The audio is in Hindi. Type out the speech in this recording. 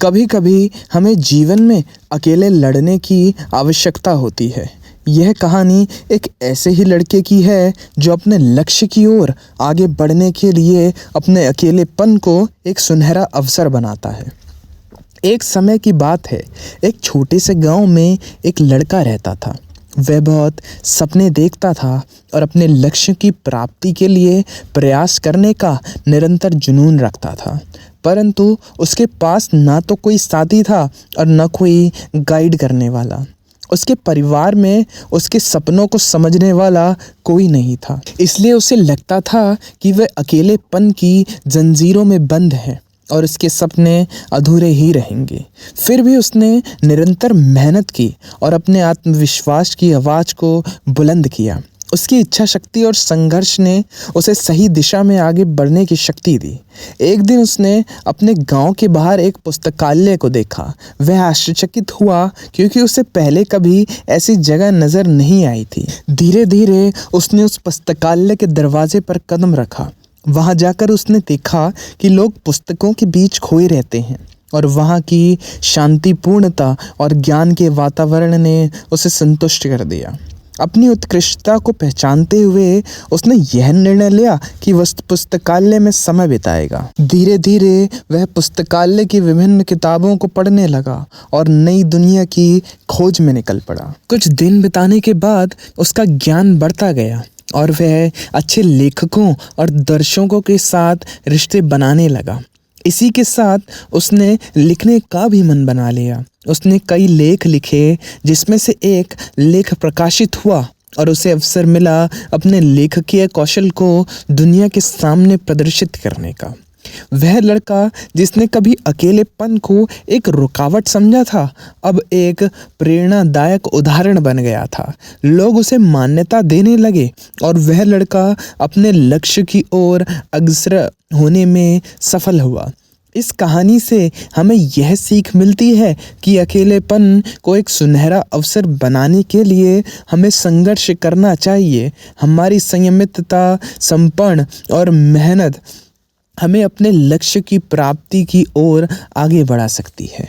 कभी कभी हमें जीवन में अकेले लड़ने की आवश्यकता होती है। यह कहानी एक ऐसे ही लड़के की है जो अपने लक्ष्य की ओर आगे बढ़ने के लिए अपने अकेलेपन को एक सुनहरा अवसर बनाता है। एक समय की बात है, एक छोटे से गांव में एक लड़का रहता था। वह बहुत सपने देखता था और अपने लक्ष्य की प्राप्ति के लिए प्रयास करने का निरंतर जुनून रखता था। परंतु उसके पास ना तो कोई साथी था और न कोई गाइड करने वाला। उसके परिवार में उसके सपनों को समझने वाला कोई नहीं था। इसलिए उसे लगता था कि वह अकेलेपन की जंजीरों में बंद है और उसके सपने अधूरे ही रहेंगे। फिर भी उसने निरंतर मेहनत की और अपने आत्मविश्वास की आवाज़ को बुलंद किया। उसकी इच्छा शक्ति और संघर्ष ने उसे सही दिशा में आगे बढ़ने की शक्ति दी। एक दिन उसने अपने गांव के बाहर एक पुस्तकालय को देखा। वह आश्चर्यचकित हुआ क्योंकि उसे पहले कभी ऐसी जगह नज़र नहीं आई थी। धीरे धीरे उसने उस पुस्तकालय के दरवाजे पर कदम रखा। वहां जाकर उसने देखा कि लोग पुस्तकों के बीच खोए रहते हैं और वहां की शांतिपूर्णता और ज्ञान के वातावरण ने उसे संतुष्ट कर दिया। अपनी उत्कृष्टता को पहचानते हुए उसने यह निर्णय लिया कि वह पुस्तकालय में समय बिताएगा। धीरे धीरे वह पुस्तकालय की विभिन्न किताबों को पढ़ने लगा और नई दुनिया की खोज में निकल पड़ा। कुछ दिन बिताने के बाद उसका ज्ञान बढ़ता गया और वह अच्छे लेखकों और दर्शकों के साथ रिश्ते बनाने लगा। इसी के साथ उसने लिखने का भी मन बना लिया। उसने कई लेख लिखे, जिसमें से एक लेख प्रकाशित हुआ और उसे अवसर मिला अपने लेखकीय कौशल को दुनिया के सामने प्रदर्शित करने का। वह लड़का जिसने कभी अकेलेपन को एक रुकावट समझा था, अब एक प्रेरणादायक उदाहरण बन गया था। लोग उसे मान्यता देने लगे और वह लड़का अपने लक्ष्य की ओर अग्रसर होने में सफल हुआ। इस कहानी से हमें यह सीख मिलती है कि अकेलेपन को एक सुनहरा अवसर बनाने के लिए हमें संघर्ष करना चाहिए। हमारी संयमितता, समर्पण और मेहनत हमें अपने लक्ष्य की प्राप्ति की ओर आगे बढ़ा सकती है।